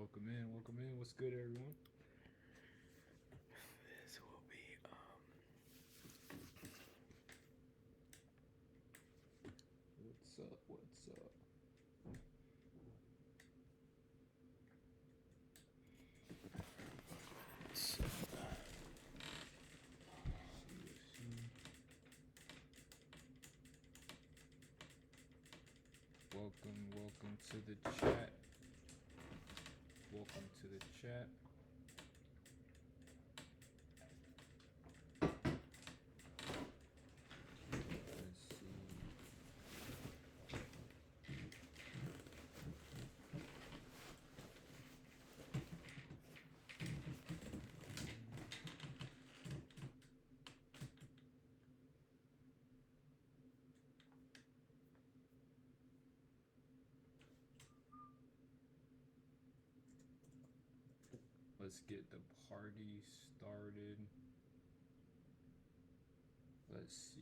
Welcome in, welcome in. What's good, everyone? This will be What's up? What's up? Welcome to the chat. Welcome to the chat. Let's see. Let's get the party started. Let's see.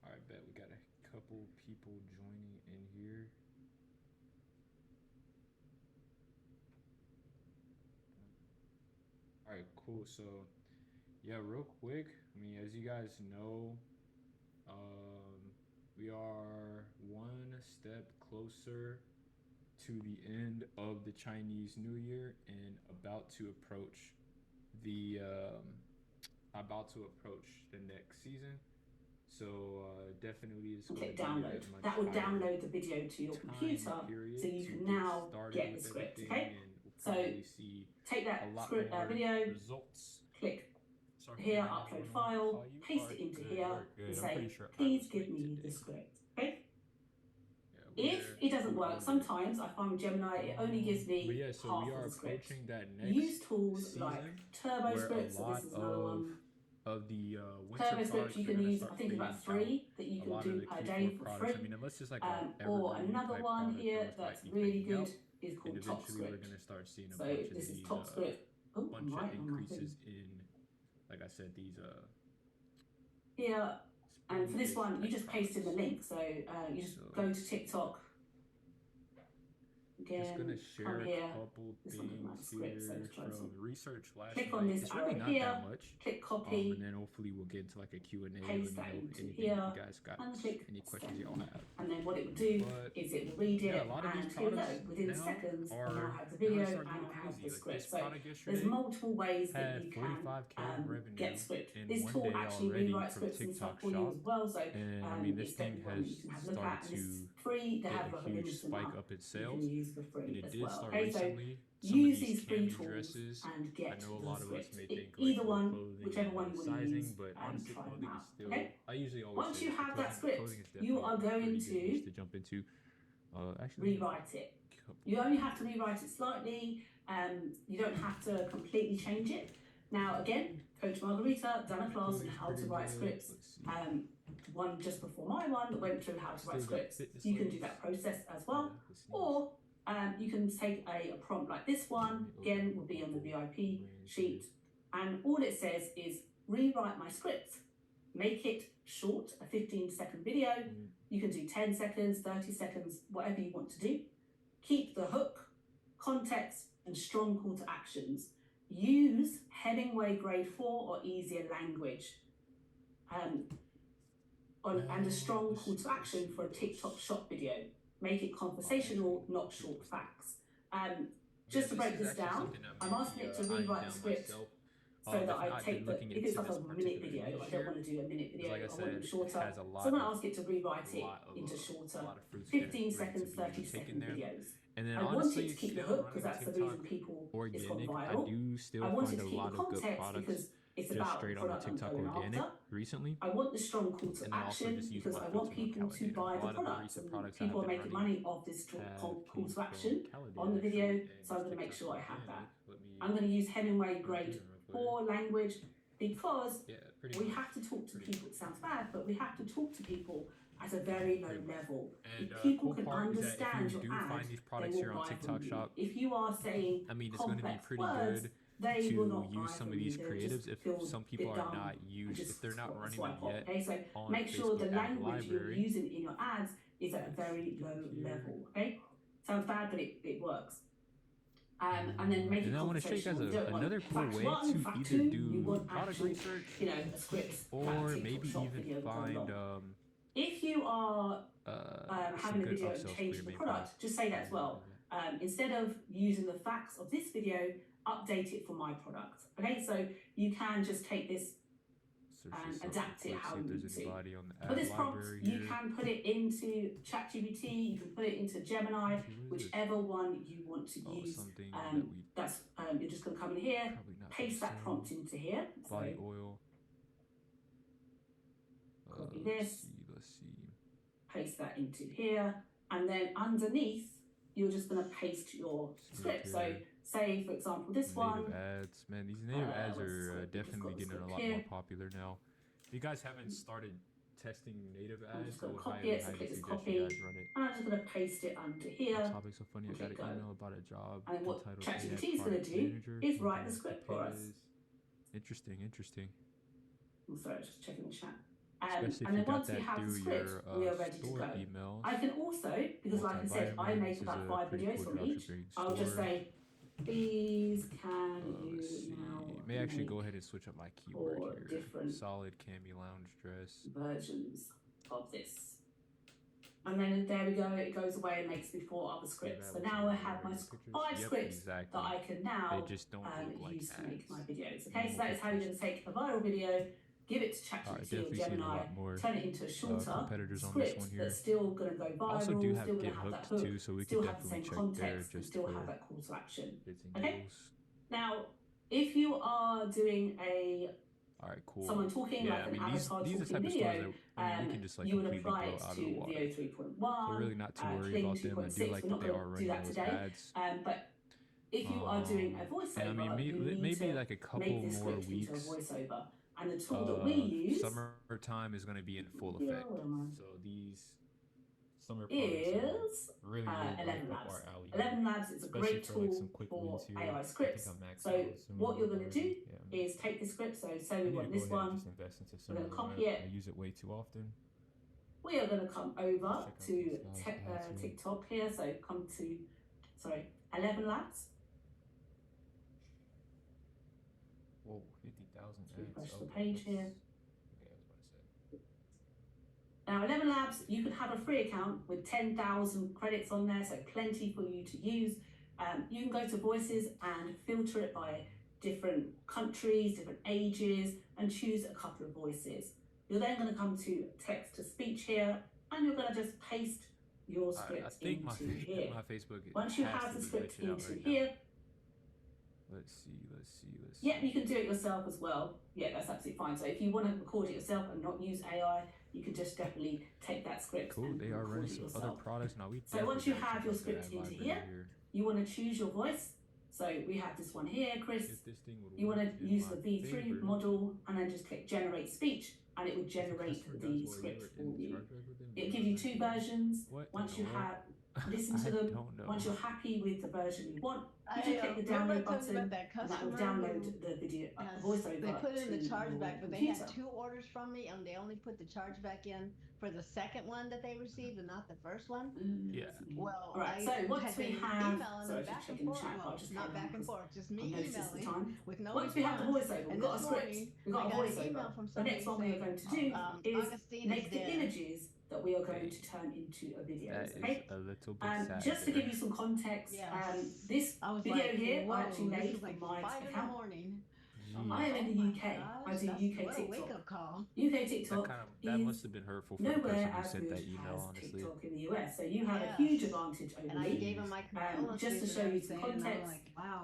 All right, bet we got a couple people joining in here. All right, cool. So, yeah, real quick. I mean, as you guys know, we are one step closer to the end of the Chinese New Year and about to approach the next season. So definitely it's going to be download. a much That will higher download the video to your computer, period so you to can get now started get with the script. everything, Okay, and we'll so probably see take that a lot script more video, results. click Sorry here, for upload everyone. file, How you paste are? it into Good, here, we're good. and I'm say, pretty sure I please was give late me today. the script. Okay. Yeah, If it doesn't work, good. sometimes I find with Gemini it only gives me But yeah, so half we of are the script. approaching that next Use tools season like Turbo where Script, a so lot this is another one. of the winter Turbo Script products you are can going to use, start I think fading about out. 3 that you A can lot do of the per Q4 day for products. I free. mean, unless it's like Or evergreen another type one product, here those that's might be really fading good out. is And called Top eventually we're Script. going to start seeing a So bunch of this is these Top Script. Oh, I'm bunch of right on my thing. increases in, like I said, these Here, and for this one, you type just paste in the products. link. So you just go to TikTok. Again, Just gonna share come a here. couple This one doesn't things have a script, so here let's try from some. research last Click night. on this It's arrow really not here, that much. click copy, and then hopefully we'll get into like a Q&A. Let paste me that know into anything here, you guys got, and click any questions send. y'all have. And then what it will do is it will read it, Yeah, a lot of these and here we go. products Within now seconds, I now are have the video start and getting I have crazy. the Like script. this So product there's yesterday multiple ways that had you can 45K revenue get script. in This one tool day actually already rewrites from scripts and stuff TikTok for you Shop. as well. So And I mean, this it's thing definitely one has that you can have a look started at. And to it's free. They get have a like a huge limited spike amount up in you sales. can use for And free it as did well. start Okay, so recently. Some of use these these free cami tools dresses. and I get know a the lot of us script. may think like Either more one, clothing whichever and one more you want to sizing, use, but honestly, try them clothing is out. still. Okay. I usually always Once say you this, but have that script, clothing is you definitely are a going pretty good niche to to jump into. Actually, rewrite it. You only have to rewrite it slightly. You don't have to completely change it. Now, again, Coach Margarita done a class on how to write scripts. One just before my one that went through how to write scripts. You can do that process as well. Or you can take a prompt like this one. Again, will be on the VIP sheet. And all it says is rewrite my script. Make it short, a 15-second video. You can do 10 seconds, 30 seconds, whatever you want to do. Keep the hook, context, and strong call to actions. Use Hemingway grade 4 or easier language. And a strong call to action for a TikTok shop video. Make it conversational, not short facts. Just to break this down, I'm asking it to rewrite the script so that I take if it's like a minute video, I don't want to do a minute video, I want them shorter. So I'm going to ask it to rewrite it into shorter 15 seconds, 30-second videos. And then I want it to keep the hook because that's the reason people it's gone viral. I want it to keep the context because it's about the product I'm going after. Recently. I want the strong call to action because I want people to buy the products, and people are making money off this call to action on the video, so I'm going to make sure I have that. I'm going to use Hemingway grade 4 language because we have to talk to people. It sounds bad, but we have to talk to people at a very low level. If people can understand your ad, they will buy from you. If you are saying complex words, they will not buy from you. They'll just feel a bit dumb and just swipe off. Okay, so make sure the language you're using in your ads is at a very low level. Okay, sounds bad, but it works. And then make it and I want to show you guys conversational. You don't want another cool fact way one, to fact either two. You do want product actual, research a script that or TikTok maybe short even video will go find along. If you are some having a good video and upsells for your changing the main product, just say that as well. Instead of using the facts of this video, update it for my product. Okay, so you can just take this and adapt it how you need to. For this prompt, you can put it into ChatGPT, you can put it into Gemini, whichever one you want to use. That's you're just going to come in here, paste that prompt into here. Body oil. Copy this. Let's see. Paste that into here, and then underneath, you're just going to paste your script. So, say for example, this one. Native ads, man. These native ads are definitely getting a lot more popular now. If you guys haven't started testing native ads, I'm just going to copy it. So click this copy, and I'm just going to paste it under here. The topic's so funny. I got an email about a job. And what ChatGPT is going to do is write the script for us. Interesting. I'm sorry, just checking the chat. Especially and if then you once got we that have the through script, your we are ready to go. emails. I can also, because like I said, I make about 5 videos from each. I'll just say, please can you now may actually go ahead and switch up my keyword here. Different solid cami lounge dress versions of this. And then there we go, it goes away and makes me 4 other scripts. So now I have my 5 scripts that I can now just don't use to make my videos. Okay, so that is how you're going to take a viral video, give it to ChatGPT or Gemini, turn it into a shorter script that's still going to go viral, still going to have that hook, so we still can have the same check context, there and still have that call to action. Okay. Now, if you are doing all right, cool. Someone talking like an avatar talking video, we can just you would apply it to video 3.1. So really not too worried about them. I do like that they are running those ads. But if you are doing a voiceover, you need maybe to like a couple make this more script weeks. into a voiceover. And the tool that we use, summertime is going to be in full effect. So these summer is really 11 Labs. 11 Labs is a great tool for AI scripts. So what you're going to do is take the script. So say we want this one, we're going to copy it. I use it way too often. We are going to come over to TikTok here. So come to, 11 Labs. Whoa, 50,000 ads. Refresh the page here. Now, 11 Labs, you can have a free account with 10,000 credits on there, so plenty for you to use. You can go to voices and filter it by different countries, different ages, and choose a couple of voices. You're then going to come to text to speech here, and you're going to just paste your script into here. Once you have the script into here, let's see. Yeah, you can do it yourself as well. Yeah, that's absolutely fine. So if you want to record it yourself and not use AI, you can just definitely take that script. Cool. And they are running some yourself. other products now. So once you have your script into here, you want to choose your voice. So we have this one here, Chris. You want to use the V3 model and then just click generate speech, and it will generate the script for you. It'll give you 2 versions. Once you have listen to them, once you're happy with the version you want, you just click the download button, and that will download the video voiceover. They put in the chargeback, but they had 2 orders from me, and they only put the chargeback in for the second one that they received, and not the first one. Yeah. Well, right. So once we have, sorry, back and forth, not back and forth, just me emailing with no once we have the voiceover, we've got a script, we've got a voiceover. The next one we are going to do is make the images that we are going to turn into a video. Okay? A little bit just to give you some context, this video here I actually made from my account. I am in the UK. I do UK TikTok. UK TikTok that must have been hurtful for nowhere the person who sent as good that email, as honestly. TikTok in the US. So you have a huge advantage over me. Just to show you some context,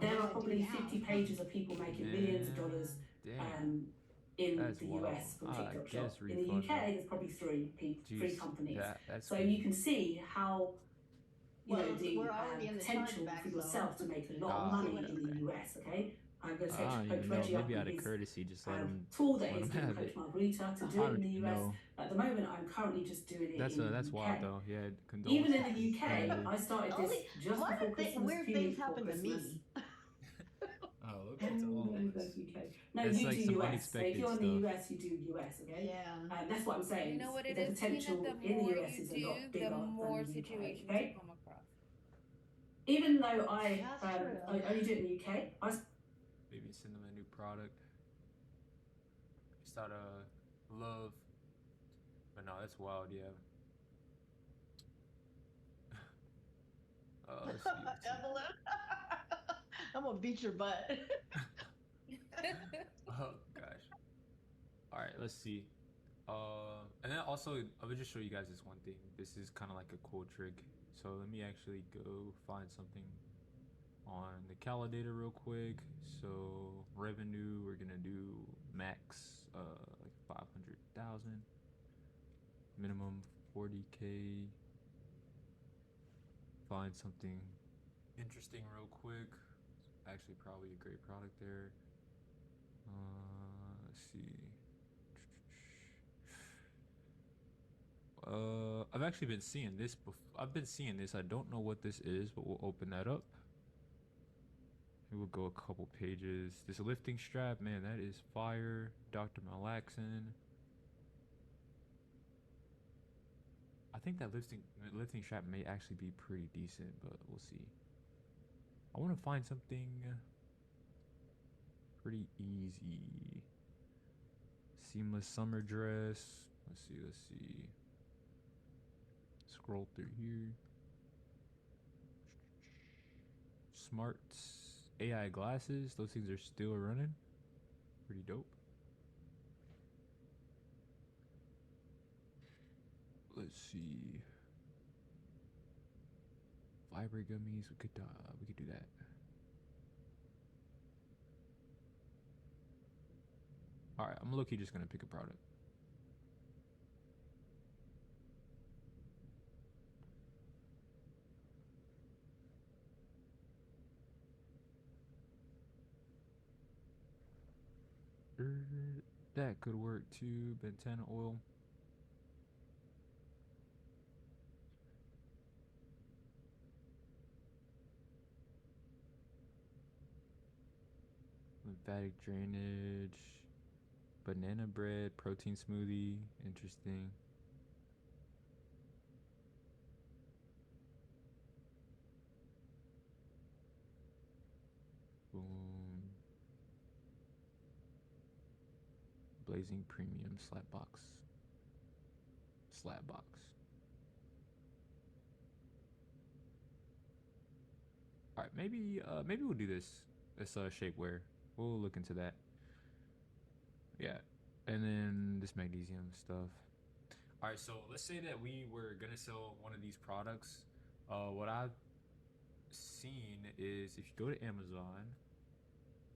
there are probably 50 pages of people making millions of dollars in the US from TikTok Shop. In the UK, there's probably 3 companies. So you can see how the potential for yourself to make a lot of money in the US. Okay, I'm going to take Coach Reggie up out with of courtesy, just let him. Tool that is given Coach Margarita to do it in the US. At the moment, I'm currently just doing it in the UK. That's wild though. Yeah, even in the UK, I started this just before Christmas. Weird things happen to me. Oh, Okay to all of us. UK. No, It's you like do some US. So if unexpected you're in stuff. the US, you do US. Okay. Yeah. That's what I'm saying. You know what it The is, Tina? potential The in the more US you is a do, lot the bigger more than the UK. situations you Okay. come across. Even though I That's true. only do it in the UK, Maybe send them a new product. Just out of love. But no, that's wild, yeah. Let's see. Evelyn, I'm gonna beat your butt. Oh gosh. All right, let's see. And then also, I will just show you guys this one thing. This is kind of like a cool trick. So let me actually go find something on the Kalodata real quick. So revenue, we're gonna do max, like 500,000. Minimum 40K. Find something interesting real quick. Actually, probably a great product there. Let's see. I've actually been seeing this before. I've been seeing this. I don't know what this is, but we'll open that up. We'll go a couple pages. This lifting strap, man, that is fire. Dr. Malaxin. I think that lifting strap may actually be pretty decent, but we'll see. I want to find something pretty easy. Seamless summer dress. Let's see. Scroll through here. Smart AI glasses. Those things are still running. Pretty dope. Let's see. Fiber gummies. We could do that. All right, I'm low-key just gonna pick a product. That could work too. Bentana oil. Lymphatic drainage. Banana bread. Protein smoothie. Interesting. Boom. Blazing premium slab box. All right, maybe we'll do this. This shapewear. We'll look into that. Yeah, and then this magnesium stuff. All right, so let's say that we were gonna sell one of these products. What I've seen is if you go to Amazon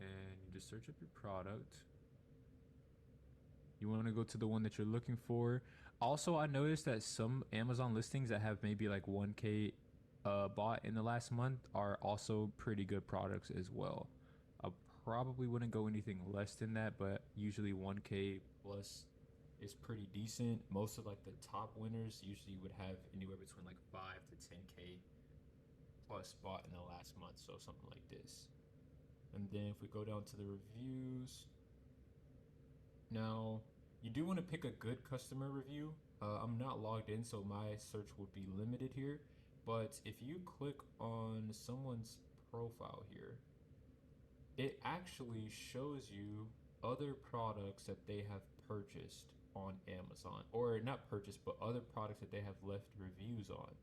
and you just search up your product, you want to go to the one that you're looking for. Also, I noticed that some Amazon listings that have maybe like 1K bought in the last month are also pretty good products as well. I probably wouldn't go anything less than that, but usually 1K plus is pretty decent. Most of like the top winners usually would have anywhere between like 5 to 10K plus bought in the last month, so something like this. And then if we go down to the reviews, now you do want to pick a good customer review. I'm not logged in, so my search would be limited here. But if you click on someone's profile here, it actually shows you other products that they have purchased on Amazon, or not purchased, but other products that they have left reviews on.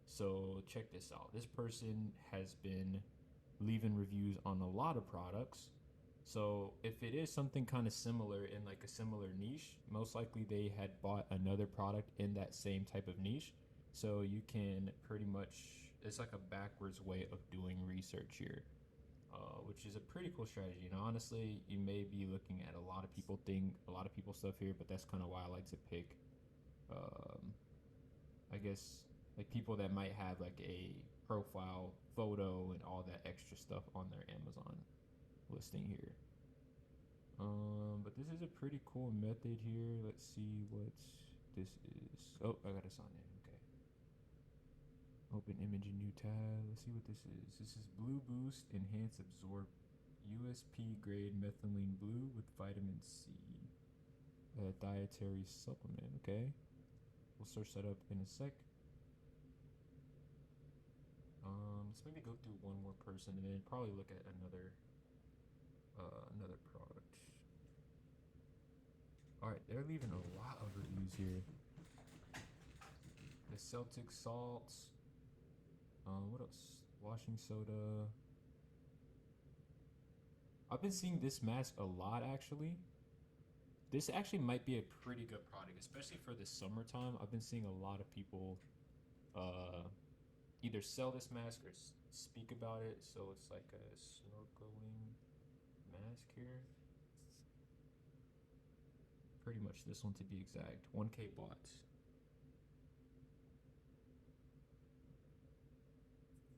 So check this out. This person has been leaving reviews on a lot of products. So if it is something kind of similar in like a similar niche, most likely they had bought another product in that same type of niche. So you can pretty much, it's like a backwards way of doing research here, which is a pretty cool strategy. And honestly, you may be looking at a lot of people stuff here, but that's kind of why I like to pick, I guess, like people that might have like a profile photo and all that extra stuff on their Amazon listing here. But this is a pretty cool method here. Let's see what this is. Oh, I gotta sign in. Okay. Open image in new tab. Let's see what this is. This is Blue Boost Enhance Absorb USP grade methylene blue with vitamin C. Dietary supplement. Okay. We'll search that up in a sec. Let's maybe go through one more person and then probably look at another product. All right, they're leaving a lot of reviews here. The Celtic salts. What else? Washing soda. I've been seeing this mask a lot actually. This actually might be a pretty good product, especially for the summertime. I've been seeing a lot of people either sell this mask or speak about it. So it's like a snorkeling mask here. Pretty much this one to be exact. 1K bought.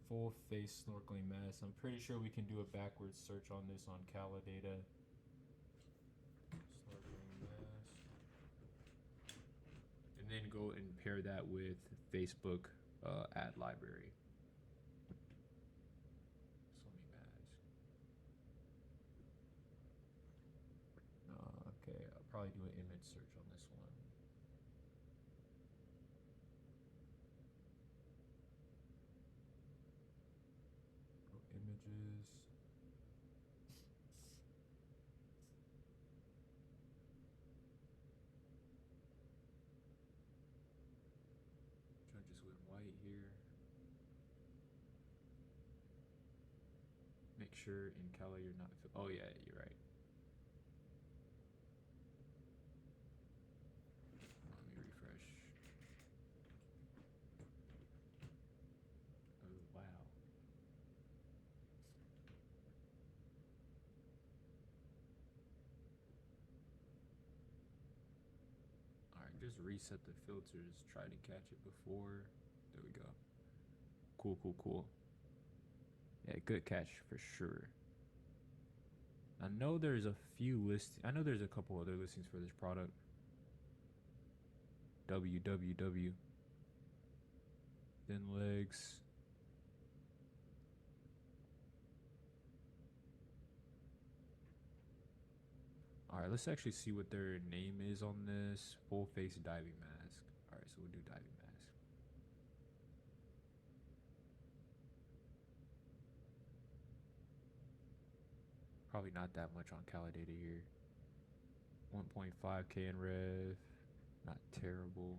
Full face snorkeling mask. I'm pretty sure we can do a backwards search on this on Kalodata. Snorkeling mask. And then go and pair that with Facebook ad library. Swimming mask. Okay, I'll probably do an image search on this one. Go images. Just went white here. Make sure in Kala you're not. Oh yeah, you're right. Let me refresh. Oh wow. Alright, just reset the filters. Try to catch it before. There we go. Cool. Yeah, good catch for sure. I know there's a few I know there's a couple other listings for this product. www. Thin legs. Alright, let's actually see what their name is on this. Full face diving mask. Alright, so we'll do diving mask. Probably not that much on Kalodata here. 1.5K in rev. Not terrible.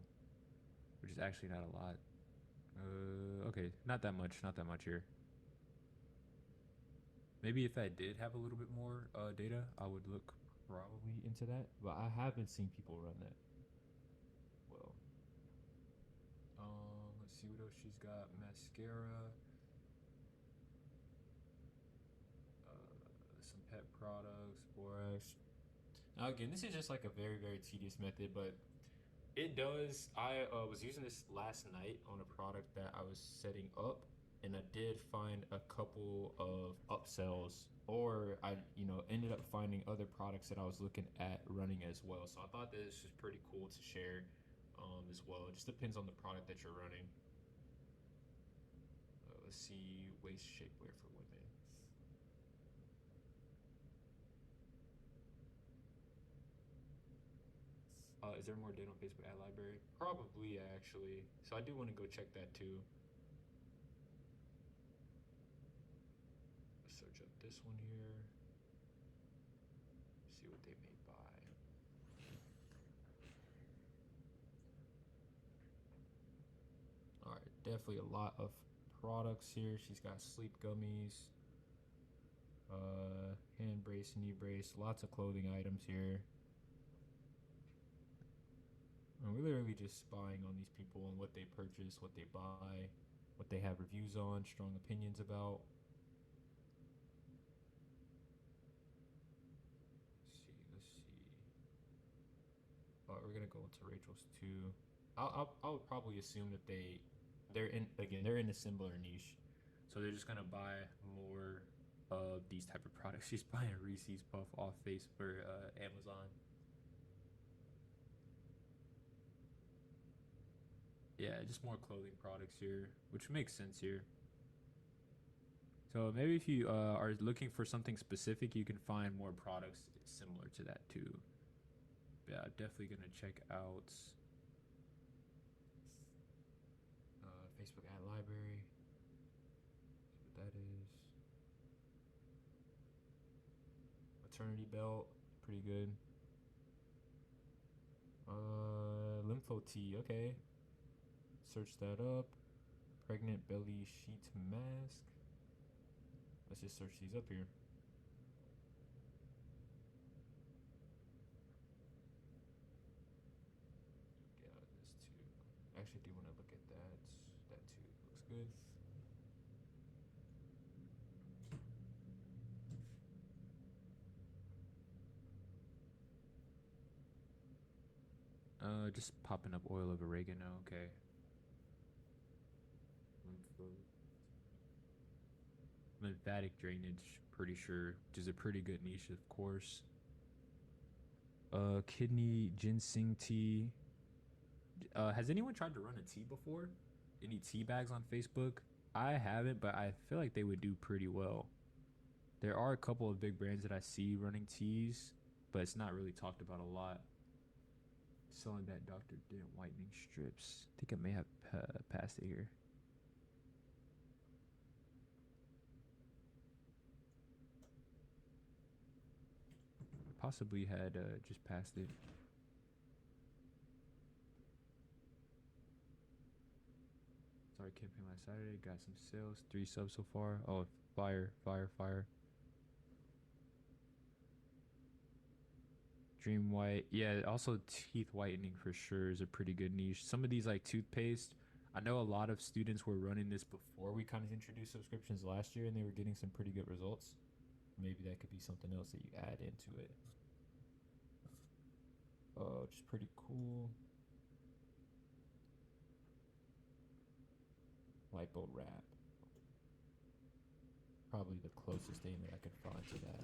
Which is actually not a lot. Okay, not that much here. Maybe if I did have a little bit more data, I would look probably into that. But I haven't seen people run that. Well. Let's see what else she's got. Mascara. Some pet products, borax. Now again, this is just like a very, very tedious method, but it does. I was using this last night on a product that I was setting up, and I did find a couple of upsells, or I, ended up finding other products that I was looking at running as well. So I thought this was pretty cool to share as well. It just depends on the product that you're running. Let's see, waist shapewear for women. Is there more data on Facebook ad library? Probably, actually. So I do want to go check that too. Let's search up this one here. See what they may buy. Alright, definitely a lot of products here. She's got sleep gummies, hand brace, knee brace, lots of clothing items here. I'm literally just spying on these people and what they purchase, what they buy, what they have reviews on, strong opinions about. Let's see. We're gonna go into Rachel's too. I would probably assume that they're in a similar niche, so they're just gonna buy more of these type of products. She's buying a Reese's Puff off face for Amazon. Yeah, just more clothing products here, which makes sense here. So maybe if you are looking for something specific, you can find more products similar to that too. Yeah, definitely gonna check out Facebook ad library. See what that is. Maternity belt, pretty good. Lympho tea, okay. Search that up. Pregnant belly sheet mask. Let's just search these up here. Get out of this too. I actually do want to look at that. That too looks good. Just popping up oil of oregano. Okay. Lymphatic drainage, pretty sure, which is a pretty good niche, of course. Kidney ginseng tea. Has anyone tried to run a tea before? Any tea bags on Facebook? I haven't, but I feel like they would do pretty well. There are a couple of big brands that I see running teas, but it's not really talked about a lot. Selling that Dr. Dent whitening strips. I think I may have passed it here. Possibly had just passed it. Sorry, campaign last Saturday. Got some sales. 3 subs so far. Oh, fire. Dream White. Yeah, also teeth whitening for sure is a pretty good niche. Some of these like toothpaste. I know a lot of students were running this before we kind of introduced subscriptions last year and they were getting some pretty good results. Maybe that could be something else that you add into it. Which is pretty cool. Lipo wrap. Probably the closest thing that I could find to that.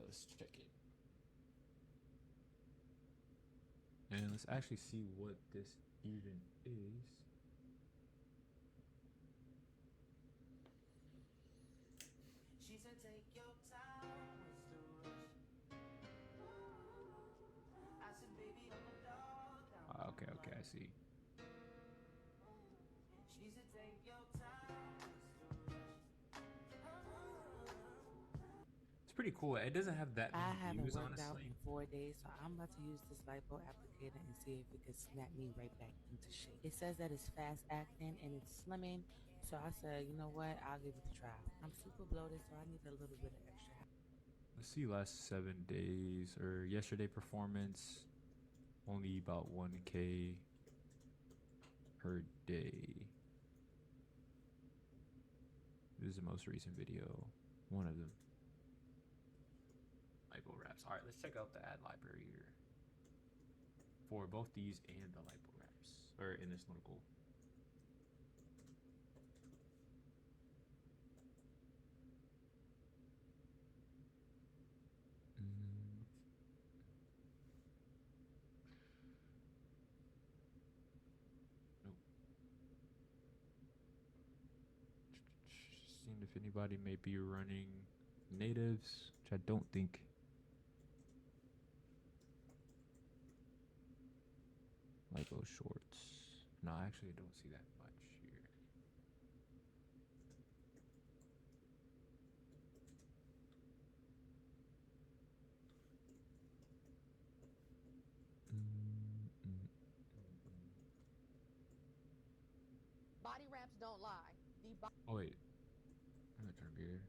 Let's check it. And let's actually see what this even is. She said, take your time, I said, baby, I'm a dog. Okay, I see. She said, take your time, It's pretty cool. It doesn't have that I many haven't views, worked out honestly. in 4 days, so I'm about to use this lipo applicator and see if it can snap me right back into shape. It says that it's fast acting and it's slimming, so I said, you know what, I'll give it a try. I'm super bloated, so I need a little bit of extra help. Let's see last 7 days or yesterday performance. Only about 1K per day. This is the most recent video. One of them. Lipo wraps. Alright, let's check out the ad library here. For both these and the lipo wraps. Or in this notable. Nope. Seeing if anybody may be running natives, which I don't think. Lipo shorts. No, actually I don't see that much here. Body wraps don't lie. Oh wait. I'm gonna turn beer.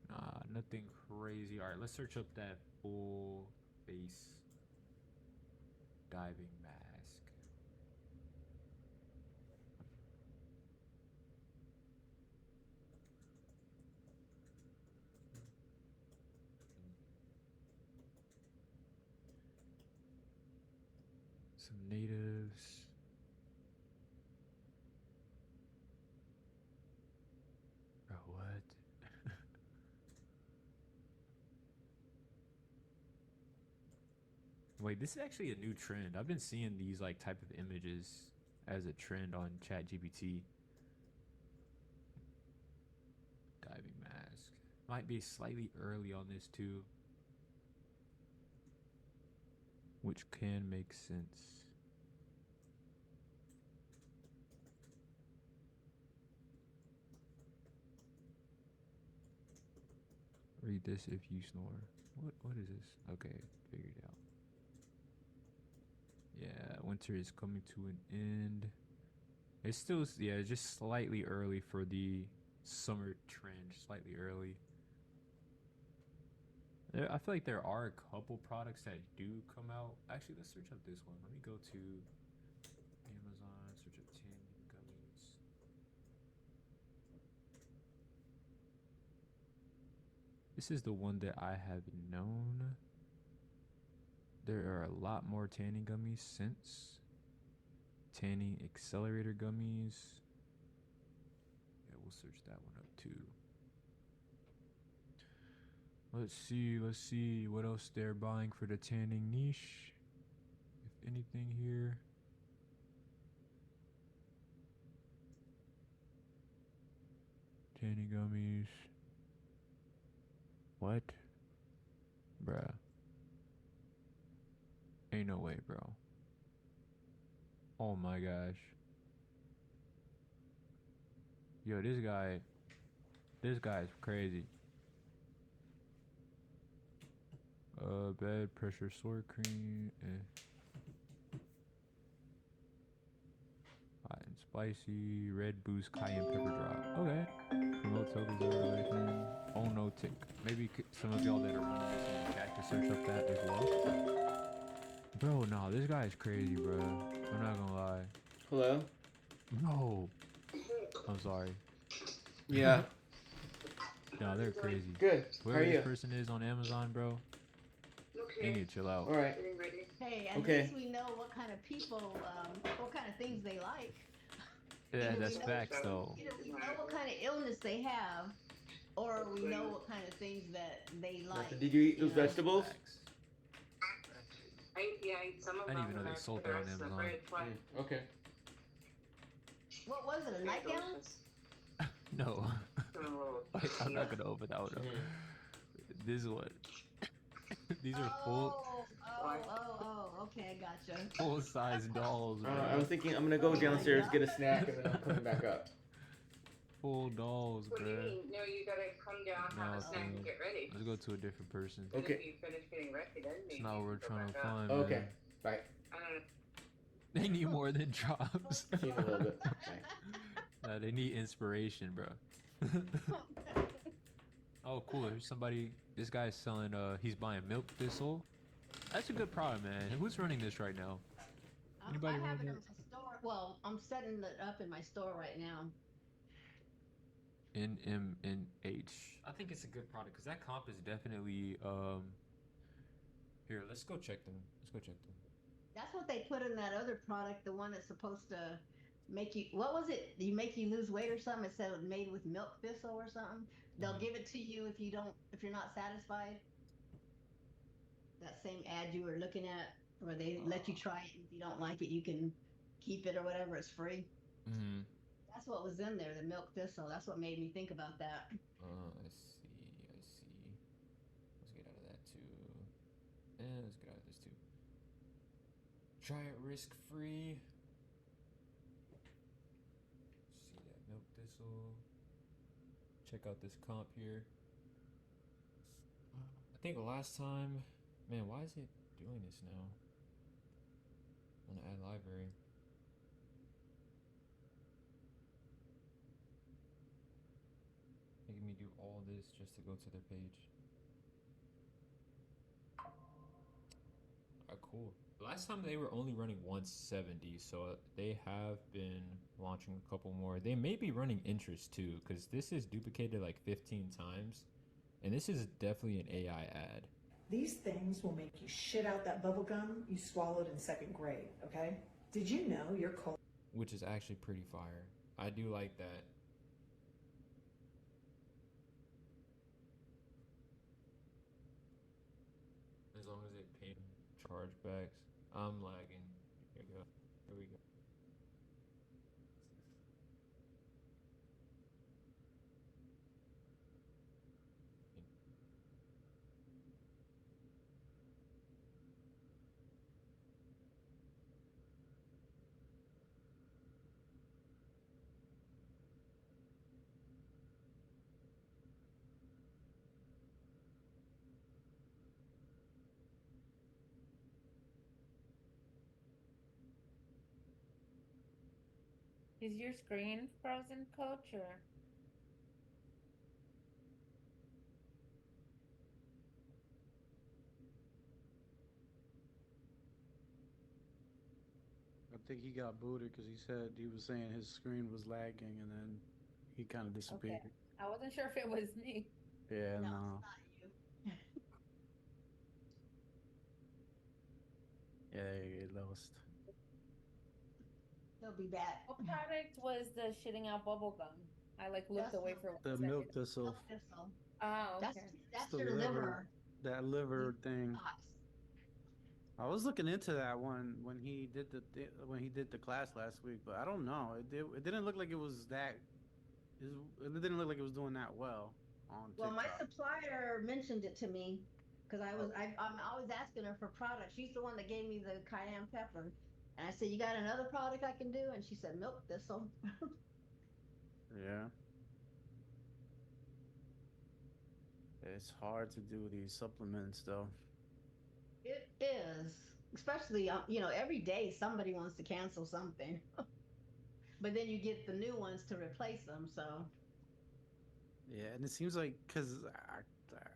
Nah, nothing crazy. Alright, let's search up that full face diving mask. Some natives. Bro, what? Wait, this is actually a new trend. I've been seeing these like type of images as a trend on ChatGPT. Diving mask. Might be slightly early on this too. Which can make sense. Read this if you snore. What is this? Okay, figured it out. Yeah, winter is coming to an end. It's still, yeah, just slightly early for the summer trend. Slightly early. I feel like there are a couple products that do come out. Actually, let's search up this one. Let me go to Amazon, search up tanning gummies. This is the one that I have known. There are a lot more tanning gummies since. Tanning accelerator gummies. Yeah, we'll search that one up too. Let's see what else they're buying for the tanning niche. If anything here. Tanning gummies. What? Bruh. Ain't no way, bro. Oh my gosh. Yo, this guy's crazy. Bed pressure sore cream. Hot and spicy. Red boost cayenne pepper drop. Okay. Promotes healthy regulation. Oh no tick. Maybe some of y'all that are running this in the chat can search up that as well. Bro, nah, this guy's crazy, bro. I'm not gonna lie. Hello? No. I'm sorry. Yeah. No, they're crazy. Good. Whoever How are this you? person is on Amazon, bro, they need to chill out. Alright. Hey, at Okay. least we know what kind of people, what kind of things they like. Yeah, Either that's we know- facts, though. Either we know what kind of illness they have, or we know what kind of things that they like. Did you eat those know? vegetables? Facts. Yeah, I ate some of I didn't them. even know they sold that on Amazon. Okay. What was it, a nightgown? No. Wait, I'm not gonna open that one up. This is what. These are Okay, gotcha. full size dolls, bro. I was thinking I'm gonna go downstairs, get a snack, and then I'm coming back up. Full dolls, What do you bro. mean? No, you gotta come down, have No, a snack, and fam. get ready. Let's go to a different person. And Okay. if you finish getting ready, then It's maybe not what we're you go trying to back up. find, Okay. man. Bye. I don't know. They need more than drops. See you in a little bit. Bye. Nah, they need inspiration, bro. Oh, cool. There's somebody. This guy's selling. He's buying milk thistle. That's a good product, man. Who's running this right now? Anybody I have it running in my store. Well, I'm setting it up in my store right now. NMNH. I think it's a good product because that comp is definitely. Here, let's go check them. Let's go check them. That's what they put in that other product, the one that's supposed to make you. What was it? You make you lose weight or something? It said it was made with milk thistle or something. They'll give it to you if you're not satisfied. That same ad you were looking at, where they let you try it, and if you don't like it, you can keep it or whatever. It's free. Mm-hmm. That's what was in there, the milk thistle. That's what made me think about that. I see. Let's get out of that too. And let's get out of this too. Try it risk free. See that milk thistle. Check out this comp here. I think last time, man, why is it doing this now? I'm gonna add library. Making me do all this just to go to their page. Cool. Last time they were only running 170, so they have been launching a couple more. They may be running interest too, because this is duplicated like 15 times, and this is definitely an AI ad. These things will make you shit out that bubble gum you swallowed in second grade, okay? Did you know your cold? Which is actually pretty fire. I do like that. As long as they paint chargebacks. I'm lagging. Here we go. Here we go. Is your screen frozen, Coach, or? I think he got booted because he said he was saying his screen was lagging and then he kind of disappeared. Okay. I wasn't sure if it was me. Yeah, No, no. it's not you. Yeah, he lost. He'll be back. What product was the shitting out bubble gum? I like looked That's away for 1 The second. milk thistle. Milk thistle. Oh, That's okay. that's the your liver. liver That liver thing. detox. I was looking into that one when he did the class last week, but I don't know. It didn't look like it was that. It didn't look like it was doing that well on Well, my TikTok. supplier mentioned it to me because I'm always asking her for products. She's the one that gave me the cayenne pepper, and I said, "You got another product I can do?" And she said, "Milk thistle." Yeah. It's hard to do these supplements though. It is, especially every day somebody wants to cancel something, but then you get the new ones to replace them. So Yeah, and it seems like because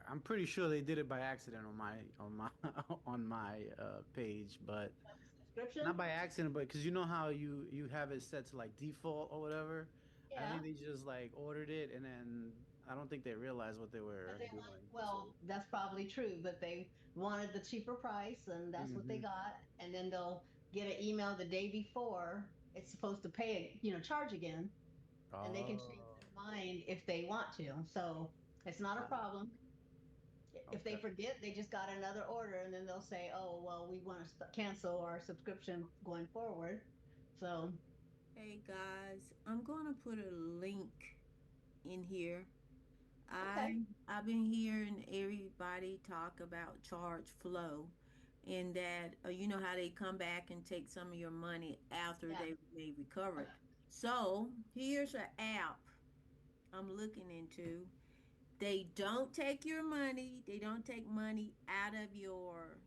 I'm pretty sure they did it by accident on my on my page, but subscription, not by accident, but because you know how you have it set to like default or whatever. I yeah. think they just like ordered it and then I don't think they realized what they were But they doing. want, well, that's probably true, but they wanted the cheaper price, and that's what they Hmm. got. And then they'll get an email the day before it's supposed to pay, charge again, and they can change Oh, their mind if they want to. So it's not a problem. If they okay. forget, they just got another order, and then they'll say, "Oh, well, we want to cancel our subscription going forward." So, Hey guys, I'm gonna put a link in here. okay, I've been hearing everybody talk about charge flow, and that you know how they come back and take some of your money after yeah, they recovered. So here's an app I'm looking into. They don't take your money. They don't take money out of your,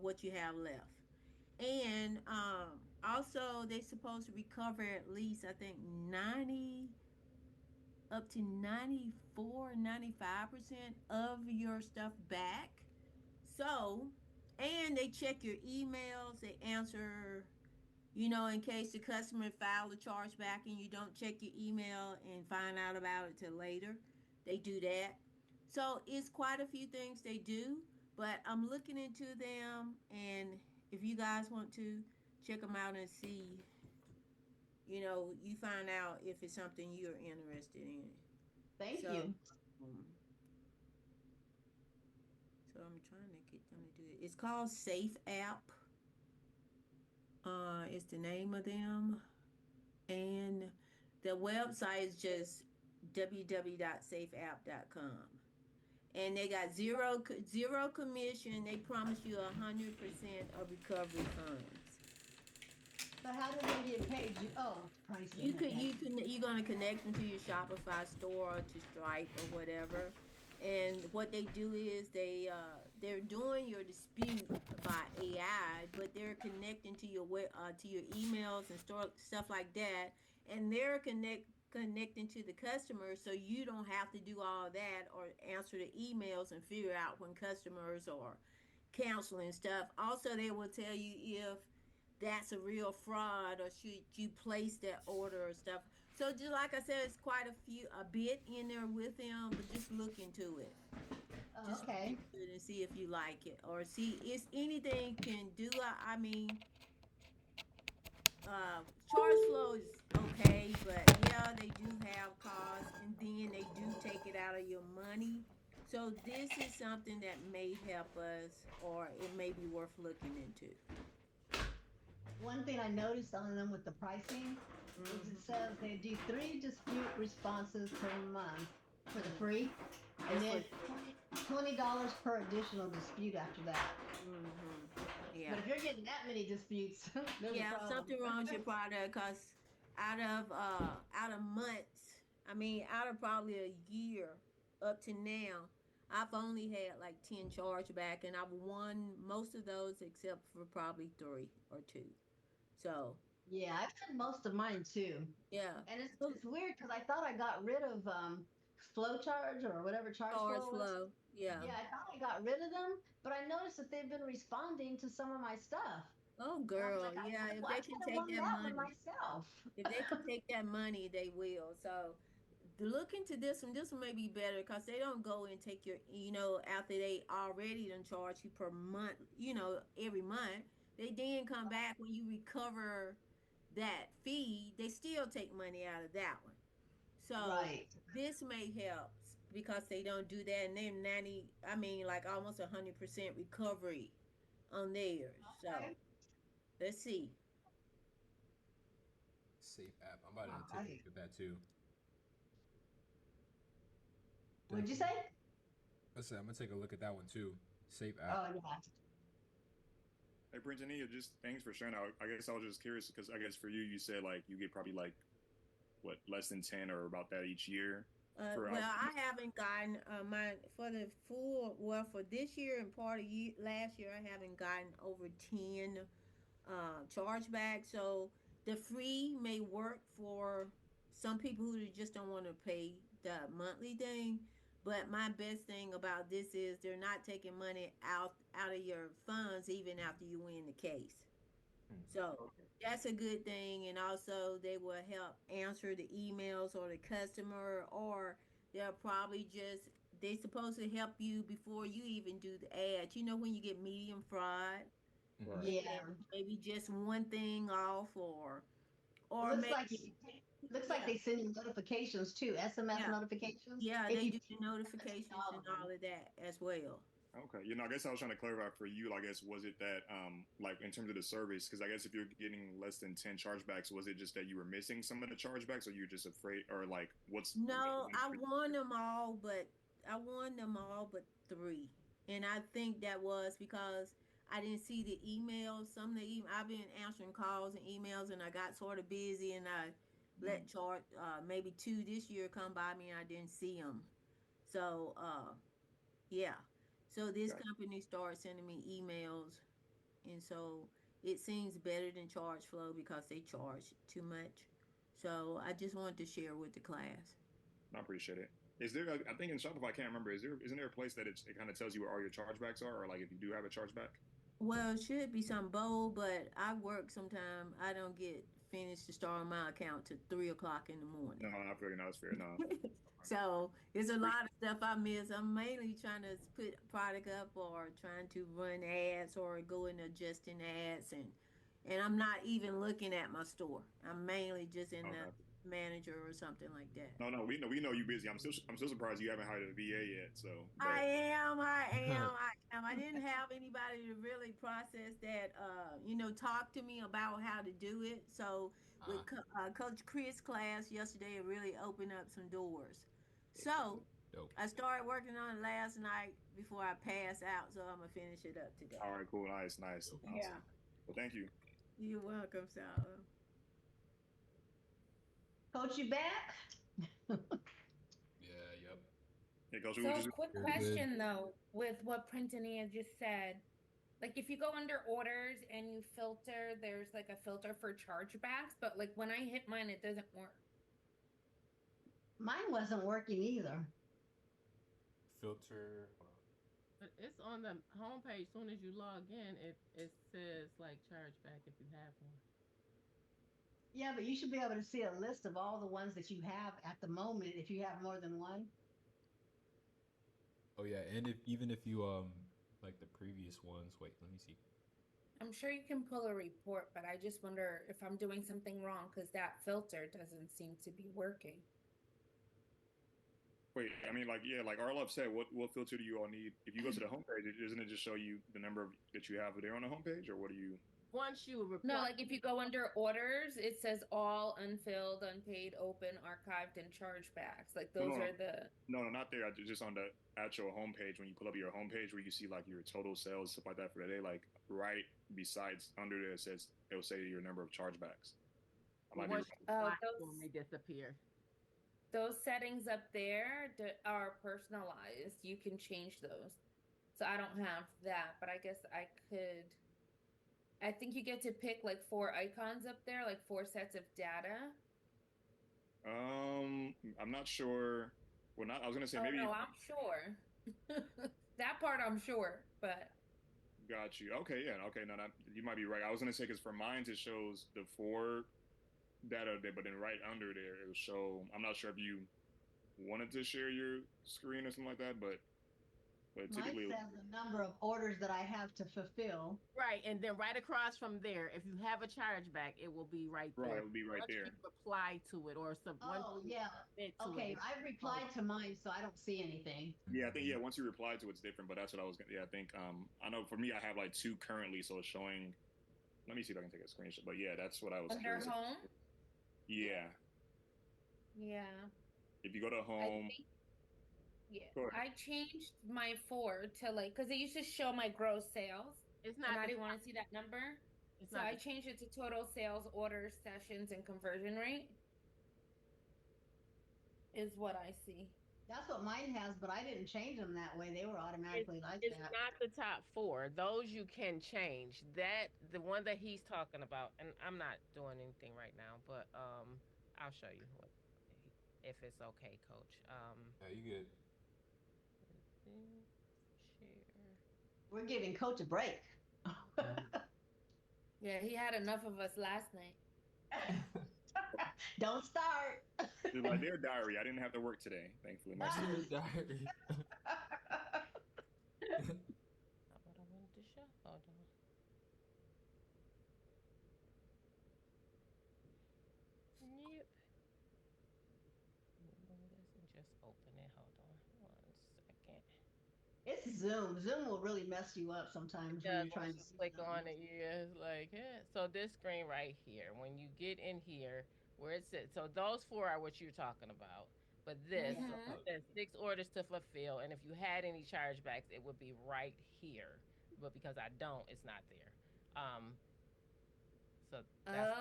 what you have left. And also they're supposed to recover at least I think 90 up to 94, 95% of your stuff back. So, and they check your emails, they answer, in case the customer filed a chargeback and you don't check your email and find out about it till later. They do that. So it's quite a few things they do, but I'm looking into them, and if you guys want to check them out and see, you find out if it's something you're interested in. thank So, you. um, so I'm trying to get them to do it. It's called Safe App. It's the name of them, and the website is just www.safeapp.com. And they got zero commission. They promise you 100% of recovery funds. So how do they get paid? Pricing. You're gonna connect them to your Shopify store or to Stripe or whatever. And what they do is they're doing your dispute by AI, but they're connecting to your emails and stuff like that, and they're connecting to the customer, so you don't have to do all that or answer the emails and figure out when customers are canceling stuff. Also, they will tell you if that's a real fraud or should you place that order or stuff. So just like I said, it's quite a bit in there with them, but just look into it. Just look Okay. into it and see if you like it or see if anything can do. I mean, charge flow is okay, but yeah, they do have costs, and then they do take it out of your money. So this is something that may help us, or it may be worth looking into. One thing I noticed on them with the pricing is it says they do 3 dispute responses per month for the free, and then $20 per additional dispute after that. Yeah. But if you're getting that many disputes, there's a problem. Something wrong with your product, because out of months, I mean, out of probably a year up to now, I've only had like 10 chargeback, and I've won most of those except for probably 3 or 2. So yeah, I've done most of mine too. yeah, And it's weird because I thought I got rid of flow charge or whatever charge flow was. flow. Yeah. Yeah, I thought I got rid of them, but I noticed that they've been responding to some of my stuff. Oh, girl, like, yeah. If well, they can take that money, myself. if they can take that money, they will. So look into this one. This one may be better because they don't go and take your, after they already done charge you per month, every month. They then come back when you recover that fee. They still take money out of that one. So this may help because they don't do that, and they're 90. I mean, like almost 100% recovery on theirs. So let's see. Safe app. I'm about to take a look at that too. What'd you say? I said I'm gonna take a look at that one too. Safe app. Oh yeah. Hey, Brittany, just thanks for sharing. I guess I was just curious because I guess for you, you said like you get probably like what, less than 10 or about that each year. Well, I haven't gotten for this year and part of last year, I haven't gotten over 10 chargebacks. So the free may work for some people who just don't want to pay the monthly thing. But my best thing about this is they're not taking money out of your funds even after you win the case. So that's a good thing. And also they will help answer the emails or the customer, or they'll probably they're supposed to help you before you even do the ads. You know, when you get medium fraud, yeah, maybe just one thing off, or looks like they send you notifications too, SMS notifications. Yeah, they do the notifications and all of that as well. Okay, I guess I was trying to clarify for you. I guess was it that like in terms of the service? Because I guess if you're getting less than 10 chargebacks, was it just that you were missing some of the chargebacks, or you're just afraid, or like what's? No, I won them all, but 3, and I think that was because I didn't see the emails. Some of the I've been answering calls and emails, and I got sort of busy, and I let maybe 2 this year come by me, and I didn't see them. So yeah. So this company started sending me emails, and so it seems better than ChargeFlow because they charge too much. So I just wanted to share with the class. I appreciate it. Is there? I think in Shopify, I can't remember. Isn't there a place that it kind of tells you where all your chargebacks are, or like if you do have a chargeback? Well, it should be some bold, but I work sometime. I don't get finished to start on my account till 3 o'clock in the morning. No, I figured that's fair. No. So it's a lot of stuff I miss. I'm mainly trying to put product up or trying to run ads or go in adjusting ads, and I'm not even looking at my store. I'm mainly just in the manager or something like that. No, we know you're busy. I'm still surprised you haven't hired a VA yet. So I am. I didn't have anybody to really process that. Talk to me about how to do it. So with Coach Chris' class yesterday, it really opened up some doors. So I started working on it last night before I pass out. So I'm gonna finish it up today. All right, cool, nice. Awesome. Yeah. Well, thank you. You're welcome, Sal. Coach, you back? Yep. Hey, Coach, so quick question though, with what Printania just said. Like if you go under orders and you filter, there's like a filter for chargebacks, but like when I hit mine, it doesn't work. Mine wasn't working either. Filter. But it's on the homepage. As soon as you log in, it says like chargeback if you have one. Yeah, but you should be able to see a list of all the ones that you have at the moment if you have more than one. Oh yeah, and even if you like the previous ones. Wait, let me see. I'm sure you can pull a report, but I just wonder if I'm doing something wrong because that filter doesn't seem to be working. Wait, I mean, like, yeah, like Arlov said, what filter do you all need? If you go to the homepage, doesn't it just show you the number that you have there on the homepage, or what do you? Once you reply, No, like if you go under orders, it says all unfilled, unpaid, open, archived, and chargebacks. Like those are the. No, not there. Just on the actual homepage. When you pull up your homepage, where you see like your total sales, stuff like that for the day, like right besides under there, it'll say your number of chargebacks. once you reply, they disappear. Those settings up there are personalized. You can change those. So I don't have that, but I guess I could. I think you get to pick like 4 icons up there, like 4 sets of data. I'm not sure. Well, not. I was gonna say maybe. No, I'm sure. That part I'm sure, but. Got you. Okay, yeah. Okay, no, you might be right. I was gonna say because for mine it shows the 4 data there, but then right under there it'll show. I'm not sure if you wanted to share your screen or something like that, but typically mine says the number of orders that I have to fulfill. Right, and then right across from there, if you have a chargeback, it will be right there. Right, it will be right there. You reply to it or some. Oh yeah. Okay, I replied to mine, so I don't see anything. Yeah, I think once you reply to it, it's different. But that's what I was gonna. Yeah, I think I know for me I have like 2 currently, so it's showing. Let me see if I can take a screenshot. But yeah, that's what I was. Under home. Yeah. Yeah. If you go to home. I changed my 4 to like because it used to show my gross sales. It's not. And I didn't want to see that number, so I changed it to total sales, orders, sessions, and conversion rate. Is what I see. That's what mine has, but I didn't change them that way. They were automatically like that. It's not the top 4. Those you can change. That the one that he's talking about, and I'm not doing anything right now, but I'll show you if it's okay, Coach. Yeah, you good. We're giving Coach a break. Yeah, he had enough of us last night. Don't start. It's like their diary. I didn't have to work today, thankfully. My diary. How about I wanted to show? Hold on. Yep. Remove this and just open it. Hold on 1 second. It's Zoom. Zoom will really mess you up sometimes when you're trying to click on it. Yeah, it's like so this screen right here. When you get in here, where it says, so those 4 are what you're talking about. But this says 6 orders to fulfill, and if you had any chargebacks, it would be right here. But because I don't, it's not there. So that's,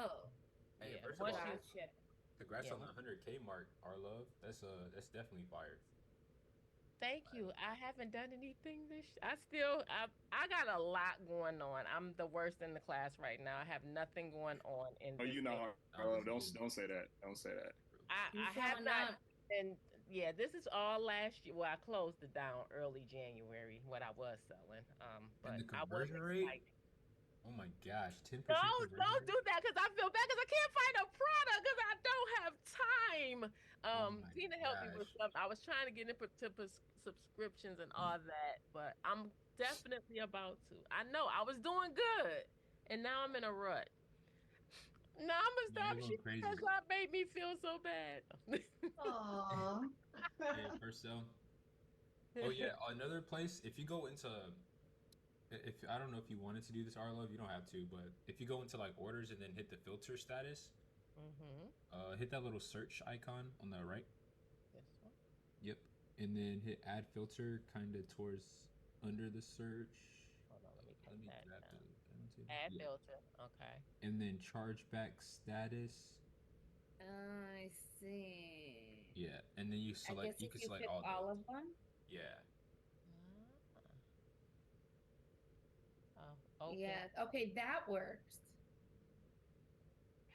Hey, yeah. first of all, Gotcha. congrats on the 100K mark, Arlov. That's definitely fire. Thank you. I haven't done anything I got a lot going on. I'm the worst in the class right now. I have nothing going on in Oh, you know, don't say that. Don't say that. I have not. And yeah, this is all last year. Well, I closed it down early January, what I was selling. But And the I was conversion rate? excited. Oh my gosh, 10%. Don't do that because I feel bad because I can't find a product because I don't have time. Tina helped me with stuff. I was trying to get into subscriptions and all that, but I'm definitely about to. I know I was doing good, and now I'm in a rut. No, I'm gonna stop. Because that made me feel so bad. Aww. Yeah, first sale. Oh yeah, another place. If you go into, I don't know if you wanted to do this, Arlov, you don't have to, but if you go into like orders and then hit the filter status, hit that little search icon on the right. This one. Yep, and then hit add filter kind of towards under the search. Hold on, let me grab the penalty. Add filter. Okay. And then chargeback status. I see. Yeah, and then you select. You can select all of them. Yeah. Oh, okay. Yeah. Okay, that works.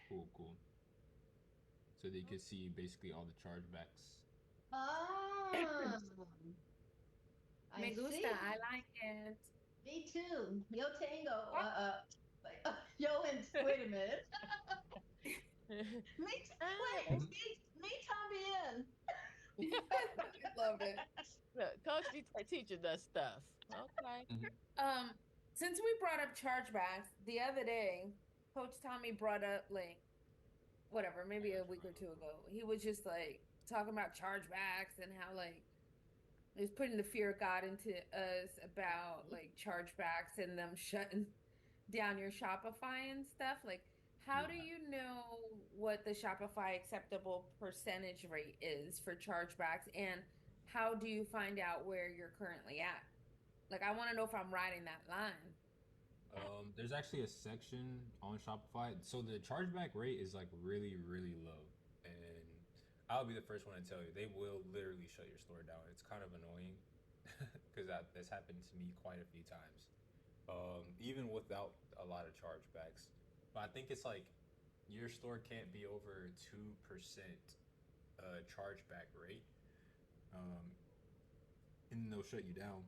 Cool. So they can see basically all the chargebacks. Me gusta. see. I like it. Me too. Yo tango. Yo, and wait a minute. me también. I love it. Look, Coach be teaching us stuff. Okay. Since we brought up chargebacks the other day, Coach Tommy brought up like, whatever, maybe a week or 2 ago. He was just like, talking about chargebacks and how like it was putting the fear of God into us about like chargebacks and them shutting down your Shopify and stuff. Like, how do you know what the Shopify acceptable percentage rate is for chargebacks, and how do you find out where you're currently at? Like, I want to know if I'm riding that line. There's actually a section on Shopify. So the chargeback rate is like really, really low. And I'll be the first one to tell you, they will literally shut your store down. It's kind of annoying because that's happened to me quite a few times. Even without a lot of chargebacks. But I think it's like your store can't be over 2% chargeback rate. Um, and then they'll shut you down.